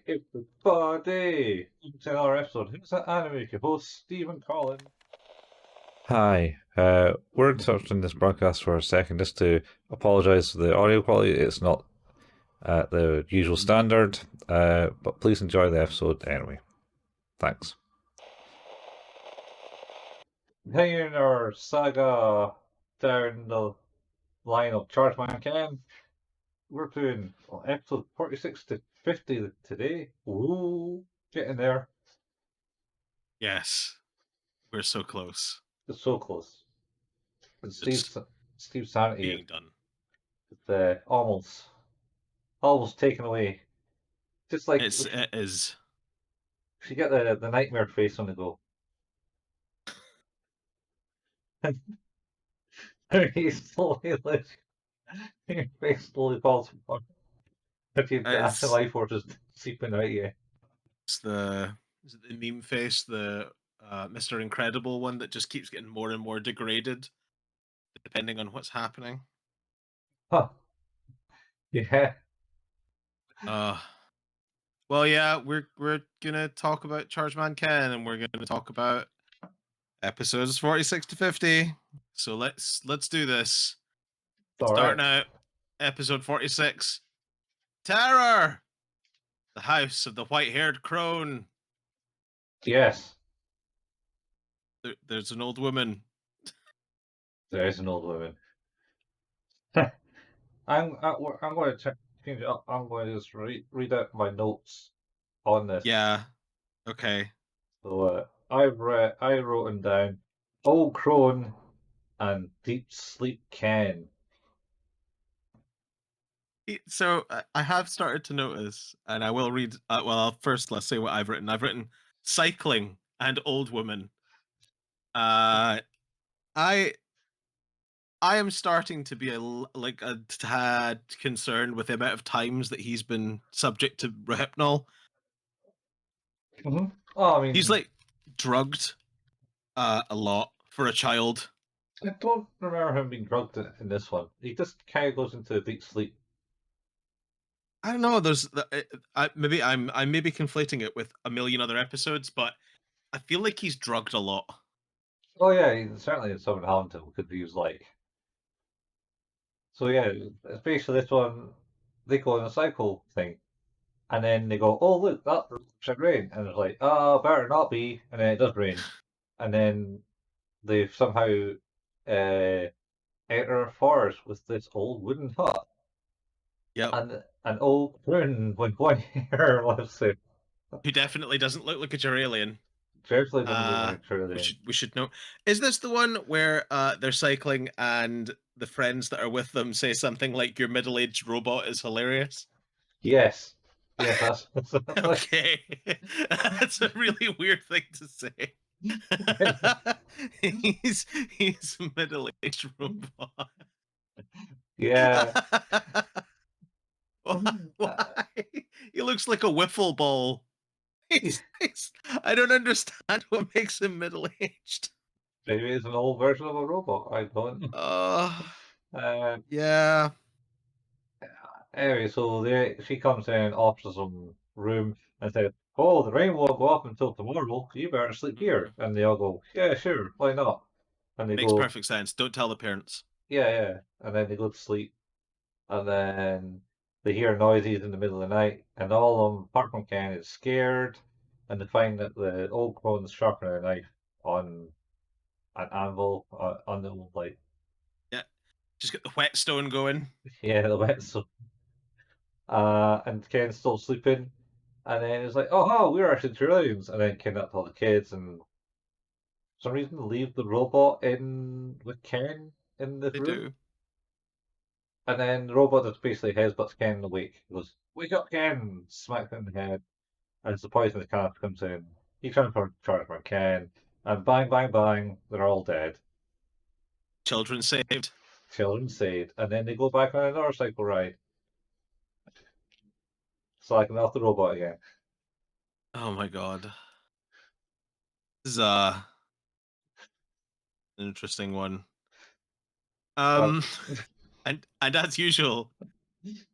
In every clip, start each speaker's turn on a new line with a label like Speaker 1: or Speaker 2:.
Speaker 1: everybody! Welcome to another episode. Who's that anime? Your host, Stephen Collin.
Speaker 2: Hi, we're interrupting this broadcast for a second just to apologise for the audio quality. It's not at the usual standard, but please enjoy the episode anyway. Thanks.
Speaker 1: Hanging our saga down the line of Chargeman Ken. We're doing episode 46 to 50 today. Ooh, getting there.
Speaker 3: Yes, we're so close.
Speaker 1: It's so close. And
Speaker 3: It's
Speaker 1: Steve's sanity
Speaker 3: being done.
Speaker 1: is almost taken away. Just like
Speaker 3: It is.
Speaker 1: if you get the nightmare face on the go. He's slowly like your face slowly falls apart. If you've got
Speaker 3: It's,
Speaker 1: active life force just seeping out of you.
Speaker 3: it's the is it the meme face, the Mr. Incredible one that just keeps getting more and more degraded, depending on what's happening.
Speaker 1: Huh. Yeah.
Speaker 3: Uh well, yeah, we're gonna talk about Chargeman Ken, and we're gonna talk about episodes 46 to 50. So let's do this.
Speaker 1: All
Speaker 3: Starting
Speaker 1: right.
Speaker 3: out, episode 46, Terror, the House of the White-Haired Crone.
Speaker 1: Yes.
Speaker 3: There's an old woman.
Speaker 1: There is an old woman. I'm going to change it up. I'm going to just read out my notes on this.
Speaker 3: Yeah. Okay.
Speaker 1: So I wrote them down. Old crone and deep sleep Ken.
Speaker 3: So I have started to notice, and I will read. First let's say what I've written. I've written cycling and old woman. I am starting to be a tad concerned with the amount of times that he's been subject to Rohypnol.
Speaker 1: Mm-hmm. Oh, I mean,
Speaker 3: He's like drugged a lot for a child.
Speaker 1: I don't remember him being drugged in this one. He just kind of goes into deep sleep.
Speaker 3: I don't know. Maybe I'm maybe conflating it with a million other episodes, but I feel like he's drugged a lot.
Speaker 1: Oh yeah, certainly something happened to him because he was like. So yeah, especially this one, they go on a cycle thing, and then they go, "Oh look, that should rain," and it's like, "Oh, better not be," and then it does rain, and then they've somehow enter a forest with this old wooden hut,
Speaker 3: Yep.
Speaker 1: and an old prune with one hair lives there.
Speaker 3: Who definitely doesn't look like a Jaralian.
Speaker 1: Seriously, doesn't look like a
Speaker 3: We should know. Is this the one where they're cycling and the friends that are with them say something like "Your middle-aged robot is hilarious"?
Speaker 1: Yes, yes, that's
Speaker 3: Okay, that's a really weird thing to say. he's a middle-aged robot.
Speaker 1: Yeah.
Speaker 3: Why? He looks like a wiffle ball. I don't understand what makes him middle-aged.
Speaker 1: Maybe it's an old version of a robot. I don't know.
Speaker 3: Yeah.
Speaker 1: Anyway, so she comes in, offers some room, and says, "Oh, the rain won't go up until tomorrow. You better sleep here." And they all go, "Yeah, sure, why not?" And they
Speaker 3: Makes
Speaker 1: go,
Speaker 3: perfect sense. Don't tell the parents.
Speaker 1: "Yeah, yeah." And then they go to sleep, and then they hear noises in the middle of the night, and all of them, apart from Ken, is scared, and they find that the old crone's sharpening a knife on an anvil on the old light.
Speaker 3: Yeah. Just get the whetstone going.
Speaker 1: Yeah, the wet so. And Ken's still sleeping, and then it's like, "Oh, we're actually trillions," and then kidnap all the kids, and for some reason leave the robot in with Ken in the
Speaker 3: They
Speaker 1: room,
Speaker 3: do.
Speaker 1: and then the robot just basically headbutts Ken awake. He goes, "Wake up, Ken!" Smacks him in the head, and it's the poisonous cat comes in. He tries to charge for Ken, and bang, bang, bang, they're all dead.
Speaker 3: Children saved.
Speaker 1: Children saved, and then they go back on another cycle ride, slacking off the robot again.
Speaker 3: Oh my god. This is an interesting one.
Speaker 1: Well,
Speaker 3: and as usual,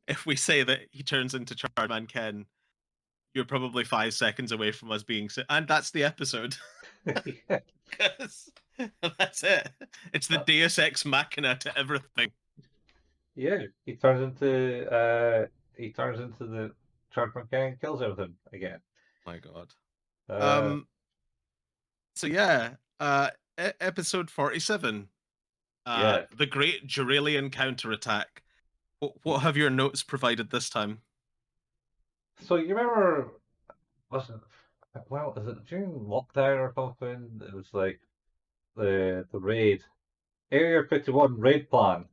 Speaker 3: if we say that he turns into Chargeman Ken, you're probably 5 seconds away from us being, and that's the episode.
Speaker 1: Yeah.
Speaker 3: 'Cause that's it. It's the Deus Ex Machina to everything.
Speaker 1: Yeah, he turns into the Chargeman Ken and kills everything again.
Speaker 3: My God.
Speaker 1: Uh,
Speaker 3: Um. So yeah. Episode 47.
Speaker 1: yeah.
Speaker 3: The Great Juralian Counterattack. What have your notes provided this time?
Speaker 1: So you remember, was it, well, is it during lockdown or something? It was like the raid, Area 51 raid plan.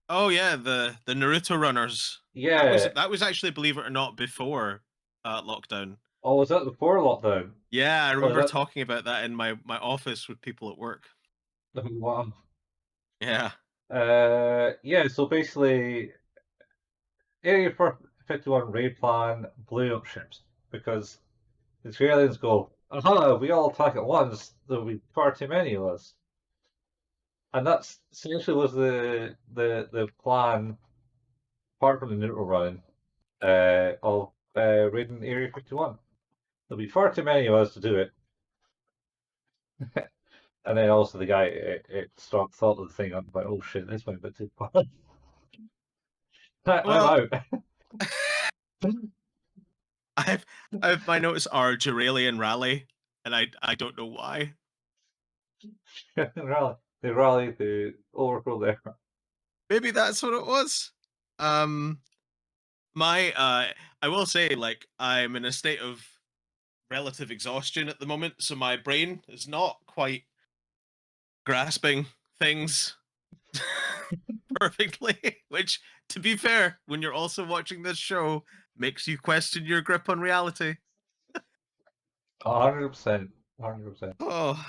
Speaker 3: Oh yeah, the Naruto runners.
Speaker 1: Yeah.
Speaker 3: That was actually, believe it or not, before lockdown.
Speaker 1: Oh, was that before lockdown?
Speaker 3: Yeah, I
Speaker 1: Or is
Speaker 3: remember
Speaker 1: that
Speaker 3: talking about that in my office with people at work.
Speaker 1: the one?
Speaker 3: Yeah.
Speaker 1: Yeah. So basically, Area 51 raid plan blew up ships because the Australians go, aha, if we all attack at once, there'll be far too many of us. And that's essentially was the plan, apart from the neutral running, of raiding Area 51. There'll be far too many of us to do it. And then also the guy thought of the thing up like, oh shit, this went a bit too far. I'm
Speaker 3: Well,
Speaker 1: out.
Speaker 3: I've my notes are Juralian Rally, and I don't know why.
Speaker 1: They rally to overthrow there.
Speaker 3: Maybe that's what it was. Um, my I will say, like, I'm in a state of relative exhaustion at the moment, so my brain is not quite grasping things perfectly. Which, to be fair, when you're also watching this show, makes you question your grip on reality.
Speaker 1: 100%. 100%.
Speaker 3: Oh,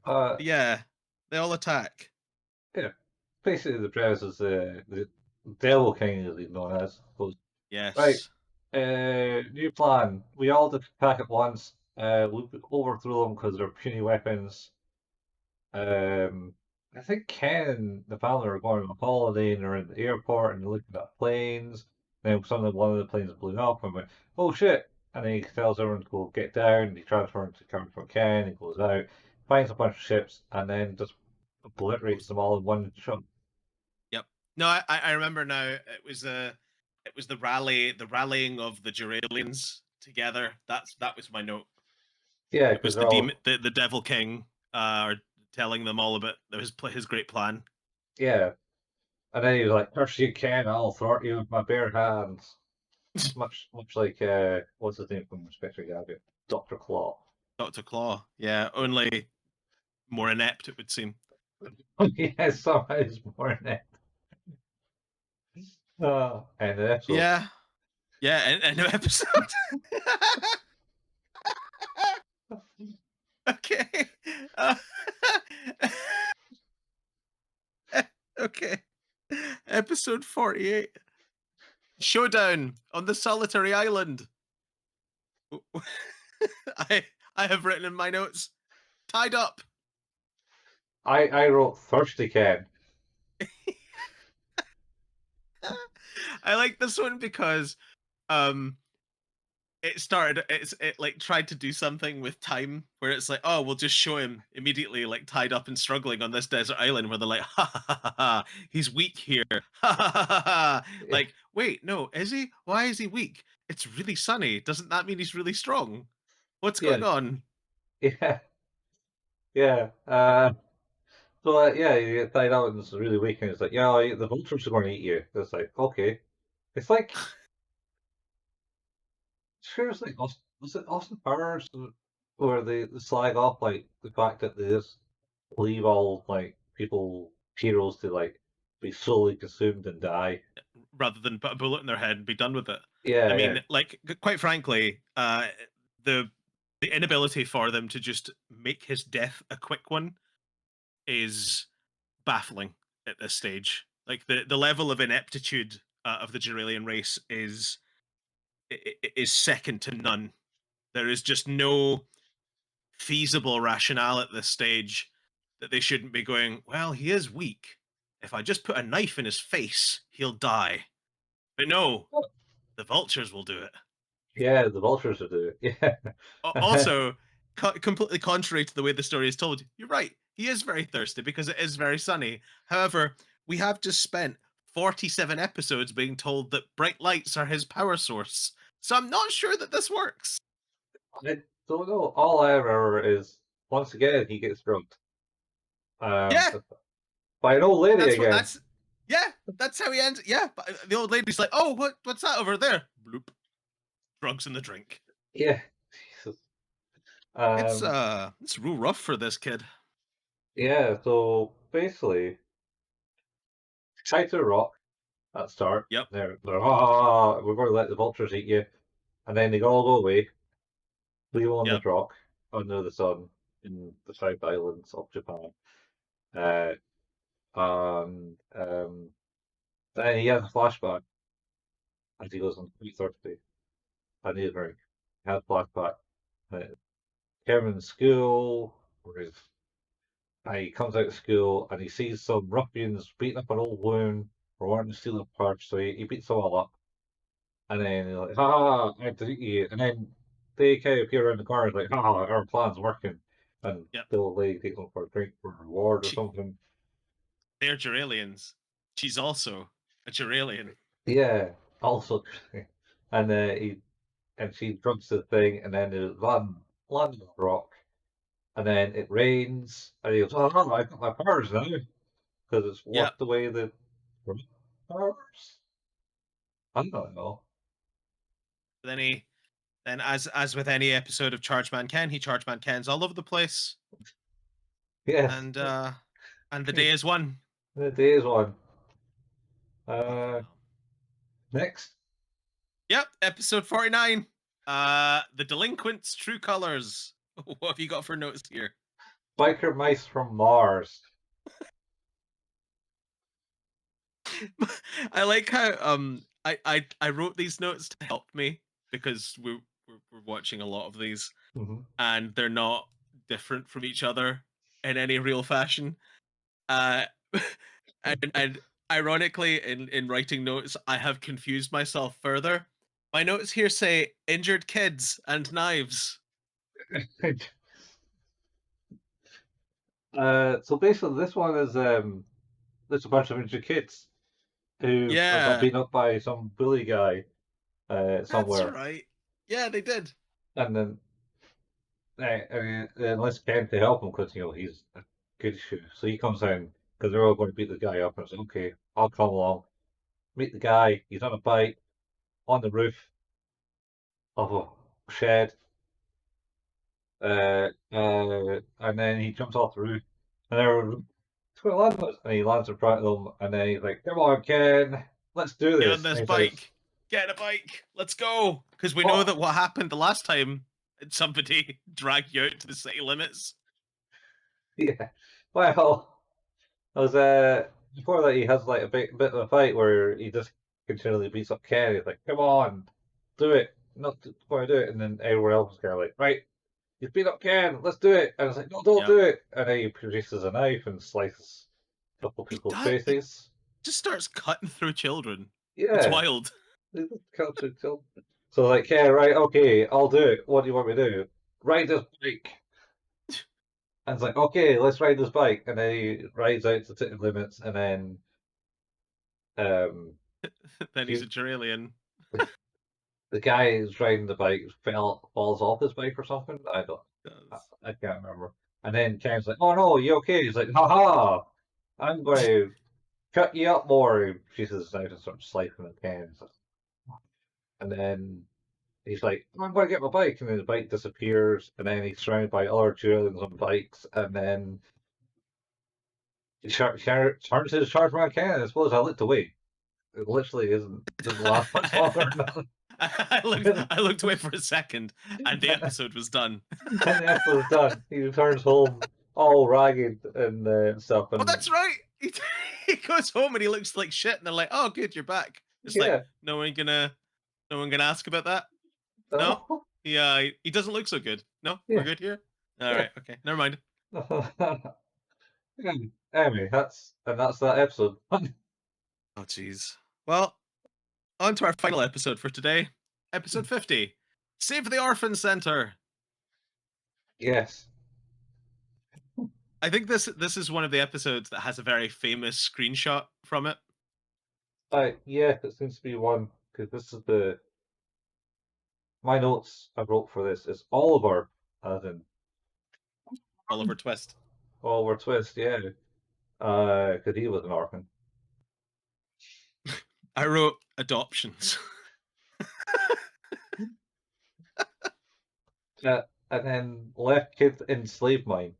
Speaker 1: Uh,
Speaker 3: yeah, they all attack.
Speaker 1: yeah. Basically, the premise is the Devil King, as he's known as. Goes, right,
Speaker 3: Yes.
Speaker 1: new plan. We all attack at once. We overthrow them because they're puny weapons. Um, I think Ken and the family are going on a holiday and they're in the airport and they're looking at planes. Then one of the planes blew up and went, oh shit! And then he tells everyone to go get down. And he transfers to Captain Ken. He goes out, finds a bunch of ships, and then just obliterates them all in one shot.
Speaker 3: Yep. No, I remember now. It was the rallying of the Juralians together. That was my note.
Speaker 1: Yeah,
Speaker 3: It
Speaker 1: because
Speaker 3: was
Speaker 1: they're all
Speaker 3: the Devil King telling them all about his great plan.
Speaker 1: yeah. And then he was like, "Curse you, Ken! I'll thwart you with my bare hands." Much like what's his name from Inspector Gadget, Doctor Claw.
Speaker 3: Dr. Claw. Yeah, only more inept, it would seem.
Speaker 1: Yeah, somehow it's more inept. And the episode.
Speaker 3: Yeah. Yeah, and new episode. Okay. Uh, okay. Episode 48. Showdown on the solitary island. I I have written in my notes, tied up.
Speaker 1: I wrote Thirsty Ken.
Speaker 3: I like this one because um it like tried to do something with time where it's like, oh, we'll just show him immediately like tied up and struggling on this desert island where they're like, ha ha ha ha, ha, he's weak here. Ha ha ha ha, ha.
Speaker 1: Yeah,
Speaker 3: Like, wait, no, is he? Why is he weak? It's really sunny. Doesn't that mean he's really strong? What's
Speaker 1: yeah,
Speaker 3: going on?
Speaker 1: yeah. Yeah. So yeah, you get tied out and it's really weak, and it's like, yeah, the vultures are going to eat you. It's like, okay. It's like seriously, was it Austin Powers where they slag off like the fact that they just leave all like people heroes to like be slowly consumed and die.
Speaker 3: Rather than put a bullet in their head and be done with it. I
Speaker 1: Yeah, yeah,
Speaker 3: mean, like, quite frankly, the the inability for them to just make his death a quick one is baffling at this stage. Like, the level of ineptitude of the Juralian race is second to none. There is just no feasible rationale at this stage that they shouldn't be going, well, he is weak. If I just put a knife in his face, he'll die. But no, the vultures will do it.
Speaker 1: Yeah, the vultures are doing it. Yeah.
Speaker 3: Also, completely contrary to the way the story is told, you're right. He is very thirsty because it is very sunny. However, we have just spent 47 episodes being told that bright lights are his power source. So I'm not sure that this works.
Speaker 1: I don't know. All I remember is once again he gets drugged.
Speaker 3: Yeah,
Speaker 1: By an old lady
Speaker 3: that's what
Speaker 1: again.
Speaker 3: that's yeah, that's how he ends. Yeah, but the old lady's like, "Oh, what's that over there?" Bloop. Drugs in the drink.
Speaker 1: Yeah. Jesus.
Speaker 3: It's real rough for this kid.
Speaker 1: Yeah, so basically tied to a rock at the start.
Speaker 3: Yep.
Speaker 1: They're ah, we're going to let the vultures eat you, and then they all go away, leave him on
Speaker 3: Yep.
Speaker 1: this rock under the sun in the South Islands of Japan. Uh, and then he has a flashback as he goes on 3:30. I need a drink. He has a flashback. Uh, Kevin in school, where he comes out of school and he sees some ruffians beating up an old woman for wanting to steal a purse, so he beats them all up. And then he's like, ha, I delete you. And then they kind of appear around the corner, like, ha, our plan's working. And
Speaker 3: Yep.
Speaker 1: the old lady takes them for a drink for a reward or
Speaker 3: She,
Speaker 1: something.
Speaker 3: they're Juralians. She's also a Juralian.
Speaker 1: Yeah, also. And she drugs the thing, and then they land on the rock. And then it rains, and he goes, oh, no, I got my powers now. Because it's
Speaker 3: Yep.
Speaker 1: washed away the powers. I don't know.
Speaker 3: Then as with any episode of Chargeman Ken, he Chargeman Ken's all over the place,
Speaker 1: Yes,
Speaker 3: and the day is won.
Speaker 1: the days one.
Speaker 3: Fucking
Speaker 1: Uh,
Speaker 3: hell.
Speaker 1: Next.
Speaker 3: Yep, episode 49. The Delinquent's True Colors. What have you got for notes here?
Speaker 1: Biker mice from Mars.
Speaker 3: I like how I wrote these notes to help me because we're watching a lot of these
Speaker 1: Mm-hmm.
Speaker 3: and they're not different from each other in any real fashion. Uh, and ironically, in writing notes, I have confused myself further. My notes here say injured kids and knives.
Speaker 1: So basically, this one is there's a bunch of injured kids who got
Speaker 3: Yeah,
Speaker 1: beaten up by some bully guy
Speaker 3: that's
Speaker 1: somewhere,
Speaker 3: right. Yeah, they did.
Speaker 1: and then unless Ken to help him because he's a good shoe, so he comes down because they're all going to beat the guy up, and says, "Okay, I'll come along." Meet the guy. He's on a bike on the roof of a shed, and then he jumps off the roof, and they're it's going to land us, and he lands in front of them, and then he's like, "Come on, Ken, let's do
Speaker 3: Get on
Speaker 1: this."
Speaker 3: this
Speaker 1: And he says,
Speaker 3: bike. Get a bike. Let's go. Because we know
Speaker 1: "Oh,
Speaker 3: that what happened the last time somebody dragged you out to the city limits.
Speaker 1: yeah." Well, I was before that he has like a bit of a fight where he just continually beats up Ken. He's like, "Come on, do it, not going to do it," and then everyone else is kind of like, "Right, he's beat up Ken, let's do it." And I was like, "No, don't
Speaker 3: Yeah.
Speaker 1: do it." And then he produces a knife and slices a couple of
Speaker 3: He
Speaker 1: people's
Speaker 3: does. He
Speaker 1: faces.
Speaker 3: just starts cutting through children. It's
Speaker 1: Yeah.
Speaker 3: wild.
Speaker 1: So like, yeah, right, okay, I'll do it. What do you want me to do? Ride this bike. And it's like, okay, let's ride this bike. And then he rides out to city limits, and then um,
Speaker 3: Then he's
Speaker 1: he,
Speaker 3: a Juralian.
Speaker 1: the guy who's riding the bike falls off his bike or something. I can't remember. And then Ken's like, "Oh no, you okay?" He's like, "Haha, I'm going to cut you up more." She says, "Now to start slicing at Ken." And then he's like, "I'm going to get my bike," and then the bike disappears, and then he's surrounded by other Germans on bikes, and then he turns his Chargeman Ken. I suppose I looked away. It literally doesn't last much longer.
Speaker 3: I looked away for a second, and the episode was done.
Speaker 1: And the episode's done. He returns home all ragged and stuff,
Speaker 3: Oh,
Speaker 1: and
Speaker 3: that's right. He goes home and he looks like shit, and they're like, "Oh, good, you're back." It's like
Speaker 1: yeah,
Speaker 3: no one gonna ask about that. No,
Speaker 1: oh,
Speaker 3: he doesn't look so good. No, we're
Speaker 1: yeah,
Speaker 3: good here. All
Speaker 1: yeah.
Speaker 3: right, okay, never mind.
Speaker 1: Anyway, that's that episode.
Speaker 3: Oh, jeez. Well, on to our final episode for today, episode 50. Save the orphan center.
Speaker 1: Yes.
Speaker 3: I think this is one of the episodes that has a very famous screenshot from it.
Speaker 1: Yeah, it seems to be one because this is my notes I wrote for this is Oliver, as in
Speaker 3: Oliver Twist.
Speaker 1: Oliver Twist, yeah. Because he was an orphan.
Speaker 3: I wrote adoptions.
Speaker 1: And then left kids in slave mine.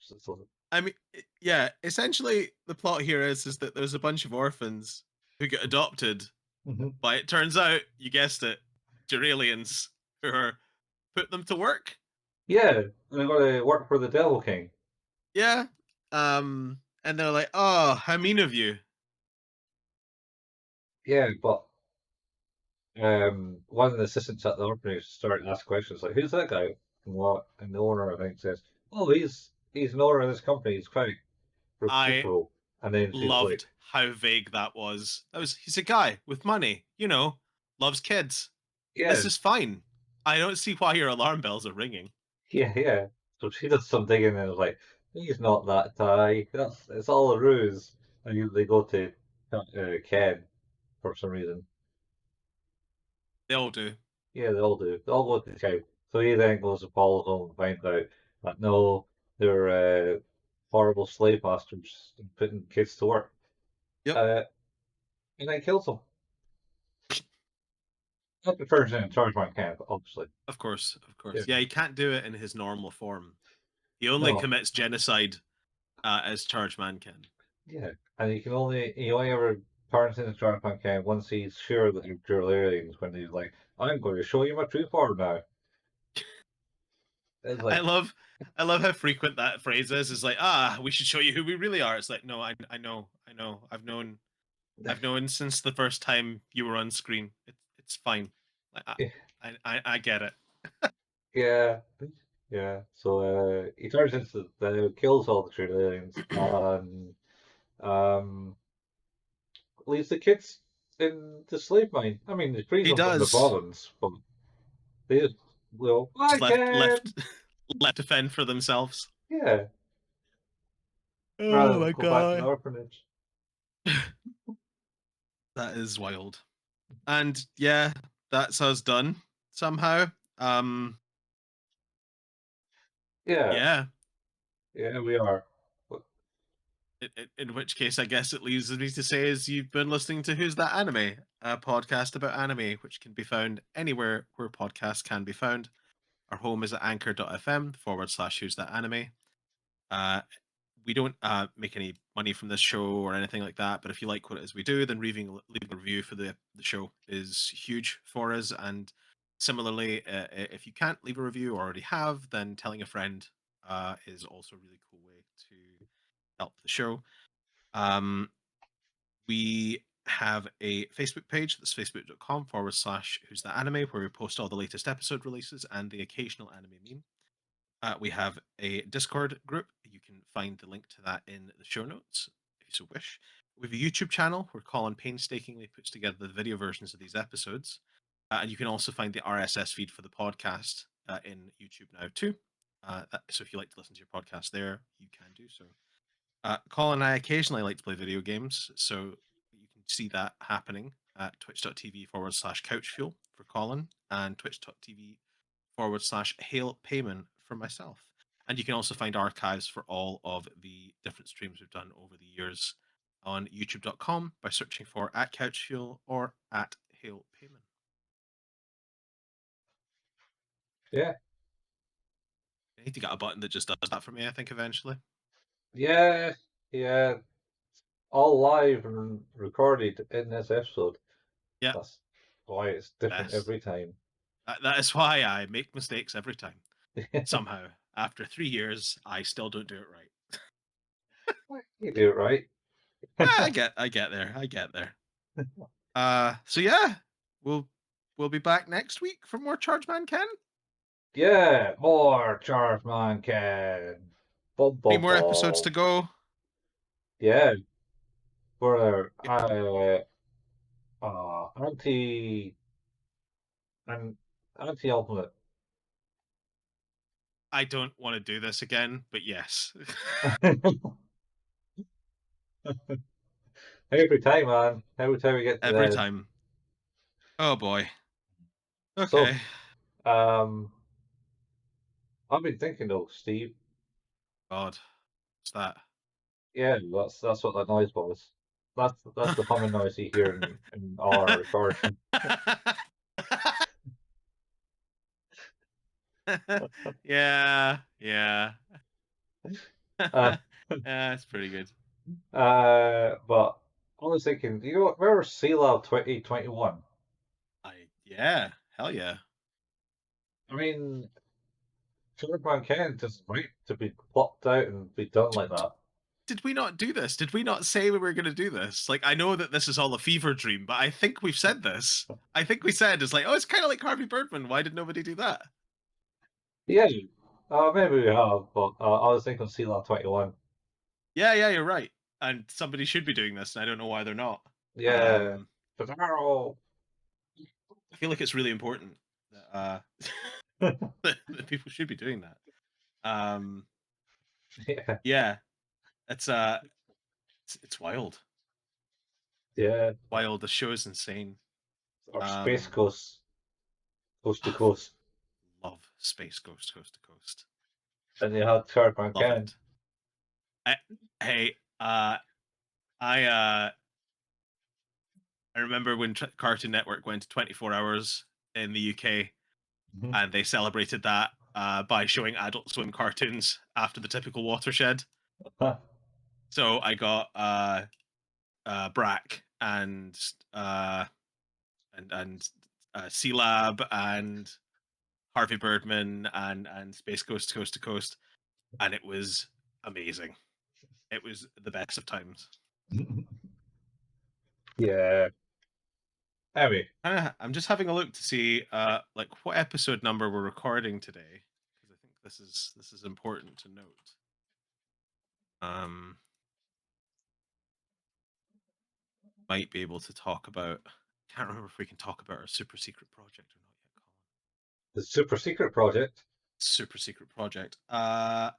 Speaker 1: So,
Speaker 3: I mean, yeah. Essentially, the plot here is that there's a bunch of orphans who get adopted,
Speaker 1: mhm.
Speaker 3: but it turns out, you guessed it, Duralians who are put them to work.
Speaker 1: Yeah, they're going to work for the Devil King.
Speaker 3: Yeah. And they're like, "Oh, how mean of you."
Speaker 1: Yeah, but one of the assistants at the orphanage started to ask questions like, "Who's that guy?" And what? And the owner, I think, says, "Oh, he's an owner of this company. He's quite
Speaker 3: I
Speaker 1: reputable." And then she's like,
Speaker 3: loved how vague that was. He's a guy with money, loves kids.
Speaker 1: "Yeah,
Speaker 3: This is fine. I don't see why your alarm bells are ringing.
Speaker 1: yeah, yeah." So she does some digging and is like, "He's not that guy. It's all a ruse." And they go to Ken for some reason.
Speaker 3: They all do.
Speaker 1: Yeah, they all do. They all go to the cow. So he then goes to Paul's home and finds out that no, they're horrible slave masters and putting kids to work.
Speaker 3: Yep.
Speaker 1: Uh, and then kills them. Not the turns in Chargeman Ken, obviously.
Speaker 3: Of course, of course.
Speaker 1: Yeah.
Speaker 3: Yeah, he can't do it in his normal form. He only
Speaker 1: No.
Speaker 3: commits genocide as Chargeman Ken.
Speaker 1: Yeah. And he only ever turns into Chargeman Ken once he's sure that they're Durlarians when he's like, I'm going to show you my true form now. It's
Speaker 3: I
Speaker 1: like,
Speaker 3: love how frequent that phrase is. It's like, we should show you who we really are. It's like, no, I know. I've known since the first time you were on screen. It's fine. Like, I get it.
Speaker 1: yeah. Yeah. So he turns into kills all the Durlarians and um leaves the kids in the slave mine. I mean, they freeze
Speaker 3: He
Speaker 1: them from the
Speaker 3: does.
Speaker 1: bobbins, but they just will, I
Speaker 3: Just left
Speaker 1: can!
Speaker 3: left to fend for themselves.
Speaker 1: Yeah, rather
Speaker 3: Oh
Speaker 1: than
Speaker 3: my
Speaker 1: go back to the
Speaker 3: god.
Speaker 1: orphanage.
Speaker 3: That is wild. And yeah, that's us done somehow. Um
Speaker 1: Yeah,
Speaker 3: yeah.
Speaker 1: yeah, we are. But
Speaker 3: In which case, I guess it leaves me to say is you've been listening to Who's That Anime, a podcast about anime, which can be found anywhere where podcasts can be found. Our home is at anchor.fm// Who's That Anime. Uh, we don't make any money from this show or anything like that, but if you like what it is we do, then leaving a review for the show is huge for us. And similarly, if you can't leave a review or already have, then telling a friend is also a really cool way to help the show. Um, we have a Facebook page that's facebook.com/ Who's That Anime, where we post all the latest episode releases and the occasional anime meme. We have a Discord group. You can find the link to that in the show notes if you so wish. We have a YouTube channel where Colin painstakingly puts together the video versions of these episodes. And you can also find the RSS feed for the podcast in YouTube now, too. So if you like to listen to your podcast there, you can do so. Colin and I occasionally like to play video games, so you can see that happening at twitch.tv/couchfuel for Colin and twitch.tv/hail payment for myself. And you can also find archives for all of the different streams we've done over the years on youtube.com by searching for @couchfuel or @hail payment.
Speaker 1: yeah,
Speaker 3: I need to get a button that just does that for me, I think, eventually.
Speaker 1: yeah, yeah, all live and recorded in this episode.
Speaker 3: Yeah,
Speaker 1: That's why it's different
Speaker 3: best.
Speaker 1: every time.
Speaker 3: That is why I make mistakes every time. Somehow, after 3 years, I still don't do it right.
Speaker 1: You do it right.
Speaker 3: I get there. I get there. So yeah, we'll be back next week for more Chargeman Ken.
Speaker 1: Yeah, more Chargeman Ken. Bum,
Speaker 3: 3
Speaker 1: bum,
Speaker 3: more episodes to
Speaker 1: bum.
Speaker 3: go.
Speaker 1: Yeah, for
Speaker 3: Yep.
Speaker 1: Auntie and Anti-ultimate.
Speaker 3: I don't want to do this again, but yes.
Speaker 1: Every time, man. Every time we get to
Speaker 3: Every
Speaker 1: the end.
Speaker 3: time. Oh boy.
Speaker 1: So,
Speaker 3: Okay.
Speaker 1: I've been thinking though, Steve.
Speaker 3: God. What's that?
Speaker 1: Yeah, that's what that noise was. That's the humming noise you hear in all our recording.
Speaker 3: Yeah. Yeah.
Speaker 1: Uh,
Speaker 3: Yeah, it's pretty good.
Speaker 1: but I was thinking, you know what? Remember C-Lab 2021?
Speaker 3: Yeah. Hell yeah.
Speaker 1: I mean, Chargeman Ken just right to be plopped out and be done like that.
Speaker 3: Did we not do this? Did we not say we were going to do this? Like, I know that this is all a fever dream, but I think we've said this. I think we said it's like, oh, it's kind of like Harvey Birdman. Why did nobody do that?
Speaker 1: Yeah, maybe we have, but I was thinking C-Lab 21.
Speaker 3: Yeah, you're right. And somebody should be doing this, and I don't know why they're not.
Speaker 1: Yeah, but tomorrow.
Speaker 3: I feel like it's really important that that people should be doing that.
Speaker 1: Yeah,
Speaker 3: Yeah, it's it's wild,
Speaker 1: yeah.
Speaker 3: wild. The show is insane.
Speaker 1: Our space
Speaker 3: Um,
Speaker 1: coast, coast to
Speaker 3: I
Speaker 1: coast,
Speaker 3: love Space Ghost Coast to Coast.
Speaker 1: and they had Chargeman
Speaker 3: Love
Speaker 1: Ken.
Speaker 3: it. Hey, I I remember when Cartoon Network went to 24 hours in the UK,
Speaker 1: Mhm.
Speaker 3: and they celebrated that by showing Adult Swim cartoons after the typical watershed. So I got Brack uh, and Sea Lab and Harvey Birdman and Space Ghost Coast to Coast, and it was amazing. It was the best of times.
Speaker 1: Yeah. Anyway,
Speaker 3: I'm just having a look to see like what episode number we're recording today, because I think this is important to note. Might be able to talk about. Can't remember if we can talk about our super secret project or not yet, Colin.
Speaker 1: the super secret project.
Speaker 3: Super secret project.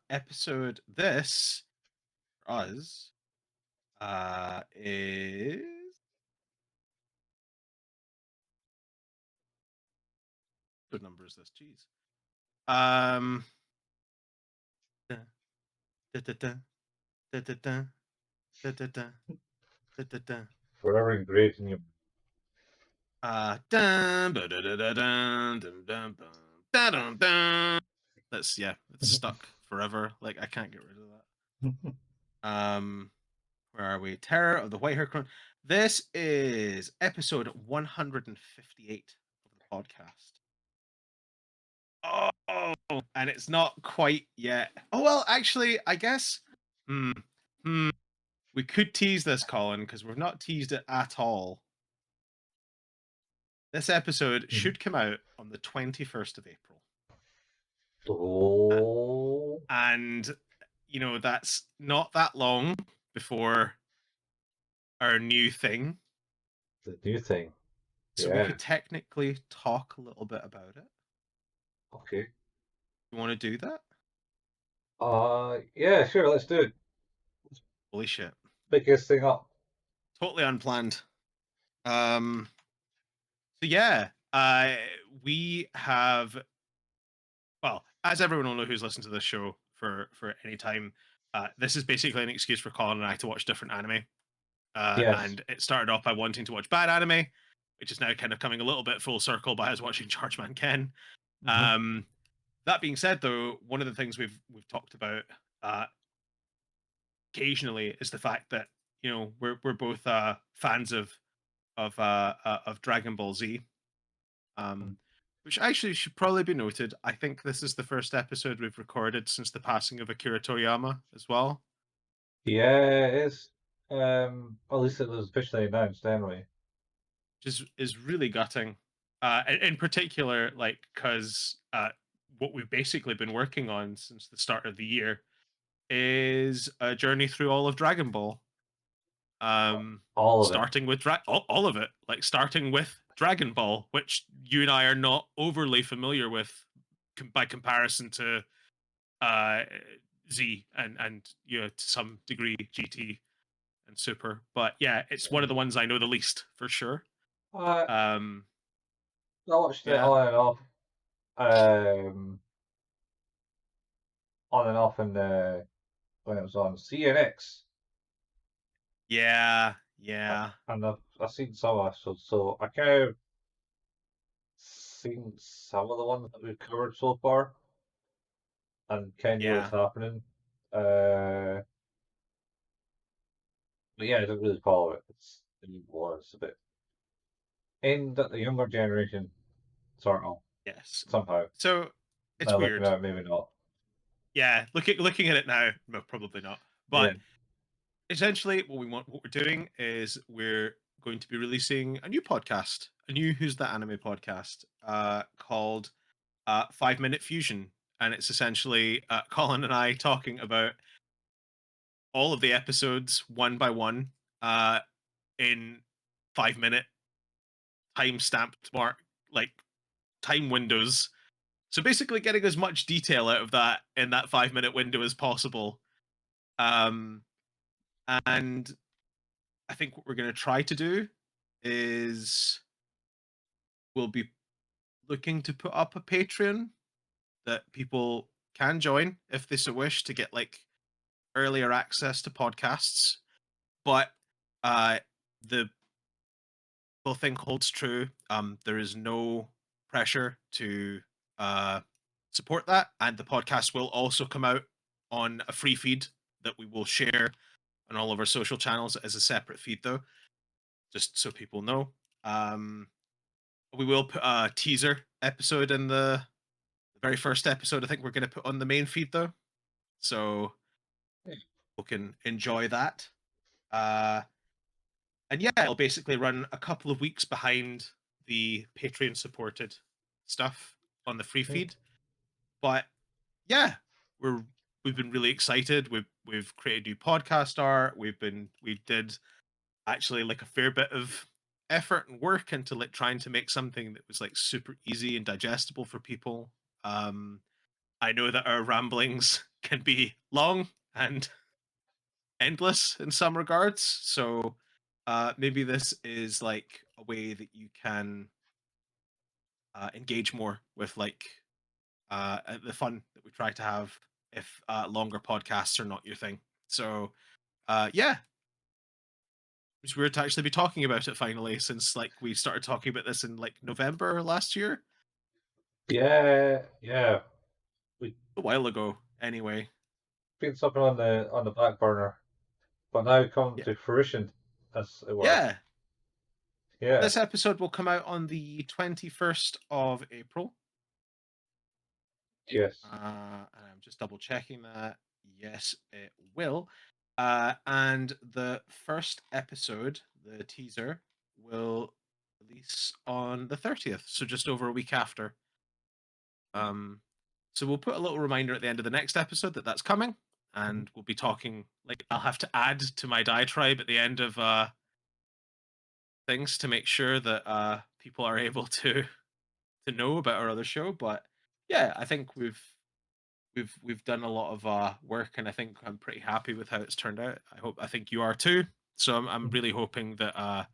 Speaker 3: Episode this for us is what number is this? Jeez. Da, da, da, da, da, da, da, da, da, da, da, da, da.
Speaker 1: Forever engraved in your.
Speaker 3: Dun, ba, da, da, da, dun, dun, dun, dun, dun, dun, dun. That's it's stuck forever. Like I can't get rid of that. Where are we? Terror of the White Hair Crown. This is episode 158 of the podcast. Oh, and it's not quite yet. Oh well, actually, I guess. We could tease this, Colin, because we've not teased it at all. This episode should come out on the 21st of April.
Speaker 1: Oh,
Speaker 3: And, you know, that's not that long before our new thing.
Speaker 1: the new thing.
Speaker 3: So we
Speaker 1: Yeah.
Speaker 3: could technically talk a little bit about it.
Speaker 1: Okay.
Speaker 3: You want to do that?
Speaker 1: Yeah, sure. Let's do it.
Speaker 3: Holy shit.
Speaker 1: Pick this thing up.
Speaker 3: Totally unplanned. So yeah, we have, well, as everyone will know who's listened to this show for any time, this is basically an excuse for Colin and I to watch different anime.
Speaker 1: Yes.
Speaker 3: And it started off by wanting to watch bad anime, which is now kind of coming a little bit full circle by us watching Chargeman Ken.
Speaker 1: Mhm.
Speaker 3: That being said, though, one of the things we've talked about occasionally is the fact that we're both fans of Dragon Ball Z, which actually should probably be noted. I think this is the first episode we've recorded since the passing of Akira Toriyama as well,
Speaker 1: Yeah, it is. At least it was officially announced anyway.
Speaker 3: which is really gutting. In particular, like because what we've basically been working on since the start of the year is a journey through all of Dragon Ball.
Speaker 1: All of it.
Speaker 3: Starting with all of it, like starting with Dragon Ball, which you and I are not overly familiar with by comparison to uh, Z and to some degree GT and Super. But yeah, it's one of the ones I know the least for sure.
Speaker 1: I
Speaker 3: Um,
Speaker 1: watched it
Speaker 3: yeah,
Speaker 1: um, on and off in the when it was on CNX,
Speaker 3: yeah.
Speaker 1: and I've seen some episodes, so I kind of seen some of the ones that we've covered so far, and kind of what's
Speaker 3: Yeah,
Speaker 1: happening. Uh, but yeah, I don't really follow it. It's a bit aimed at the younger generation, sort of
Speaker 3: yes.
Speaker 1: somehow.
Speaker 3: So it's
Speaker 1: Now looking
Speaker 3: weird.
Speaker 1: at it, maybe not.
Speaker 3: Yeah, looking at it now, no, probably not.
Speaker 1: Yeah.
Speaker 3: But essentially, what we're doing is we're going to be releasing a new podcast, a new Who's That Anime podcast, called 5 Minute Fusion, and it's essentially Colin and I talking about all of the episodes one by one, in 5 minute time stamped mark like time windows. So basically, getting as much detail out of that in that 5 minute window as possible. Um, and I think what we're going to try to do is we'll be looking to put up a Patreon that people can join if they so wish to get like earlier access to podcasts. But uh, the whole thing holds true. There is no pressure to uh, support that, and the podcast will also come out on a free feed that we will share on all of our social channels as a separate feed, though, just so people know. Um, we will put a teaser episode in the very first episode. I think we're going to put on the main feed, though, so people can enjoy that. Uh, and yeah, it'll basically run a couple of weeks behind the Patreon supported stuff on the free feed. But yeah, we're we've been really excited. We've created new podcast art. We did actually like a fair bit of effort and work into like trying to make something that was like super easy and digestible for people. Um, I know that our ramblings can be long and endless in some regards. So maybe this is like a way that you can engage more with like the fun that we try to have if longer podcasts are not your thing. So yeah, it's weird to actually be talking about it finally since like we started talking about this in like November last year,
Speaker 1: Yeah. We've
Speaker 3: a while ago. Anyway,
Speaker 1: been something on the back burner, but now come
Speaker 3: yeah,
Speaker 1: to fruition, as it were.
Speaker 3: yeah.
Speaker 1: Yeah.
Speaker 3: This episode will come out on the 21st of April.
Speaker 1: Yes.
Speaker 3: And I'm just double checking that. Yes, it will. And the first episode, the teaser, will release on the 30th, so just over a week after. Um, so we'll put a little reminder at the end of the next episode that that's coming, and we'll be talking. Like I'll have to add to my diatribe at the end of things to make sure that people are able to know about our other show. But yeah, I think we've done a lot of work, and I think I'm pretty happy with how it's turned out. I think you are too. So I'm really hoping that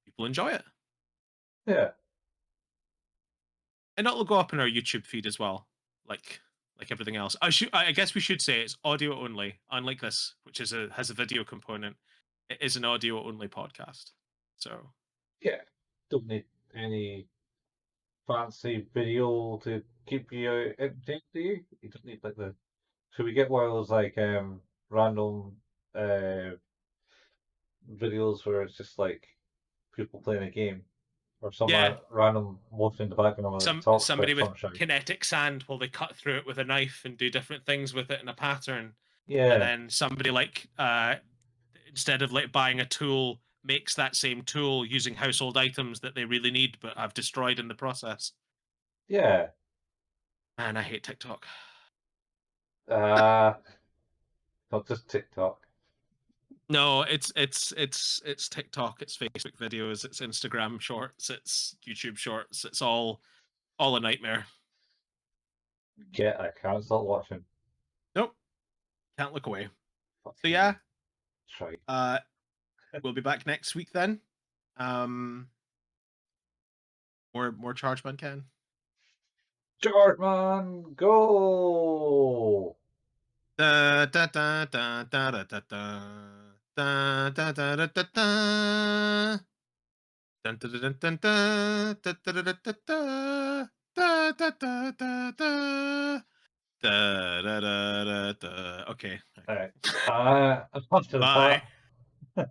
Speaker 3: people enjoy it,
Speaker 1: Yeah.
Speaker 3: and it'll go up in our YouTube feed as well, like everything else. I guess we should say it's audio only, unlike this, which has a video component. It is an audio only podcast. So
Speaker 1: Yeah. Don't need any fancy video to keep you entertained, do you? You don't need like the. Should we get one of those like random uh videos where it's just like people playing a game or some
Speaker 3: yeah,
Speaker 1: random motion in the background that talks
Speaker 3: somebody
Speaker 1: about
Speaker 3: with
Speaker 1: something?
Speaker 3: kinetic sand while they cut through it with a knife and do different things with it in a pattern, and
Speaker 1: Yeah.
Speaker 3: then somebody like instead of like buying a tool makes that same tool using household items that they really need but have destroyed in the process.
Speaker 1: Yeah.
Speaker 3: Man, I hate TikTok.
Speaker 1: Uh, not just TikTok.
Speaker 3: No, it's TikTok, it's Facebook videos, it's Instagram Shorts, it's YouTube Shorts. It's all a nightmare.
Speaker 1: Yeah, I can't stop watching.
Speaker 3: Nope, can't look away. So
Speaker 1: Fucking
Speaker 3: yeah,
Speaker 1: try.
Speaker 3: we'll be back next week then. More Chargeman Ken.
Speaker 1: Chargeman, go!
Speaker 3: Da da da da da da da da da da da da da da. Dun, dun, dun, dun, dun, dun, dun, dun, dun, dun, dun. Da, da, da, da, da. Da, da, da, da, da. Okay.
Speaker 1: Alright. On to the
Speaker 3: Bye.
Speaker 1: part.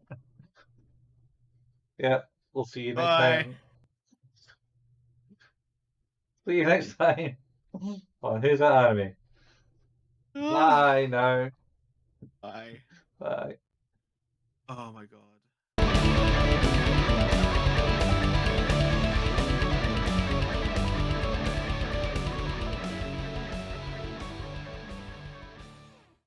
Speaker 1: Yeah, we'll see you next
Speaker 3: Bye.
Speaker 1: time. See you next time. On Who's That Anime? Bye now.
Speaker 3: Bye.
Speaker 1: Bye.
Speaker 3: Oh my god.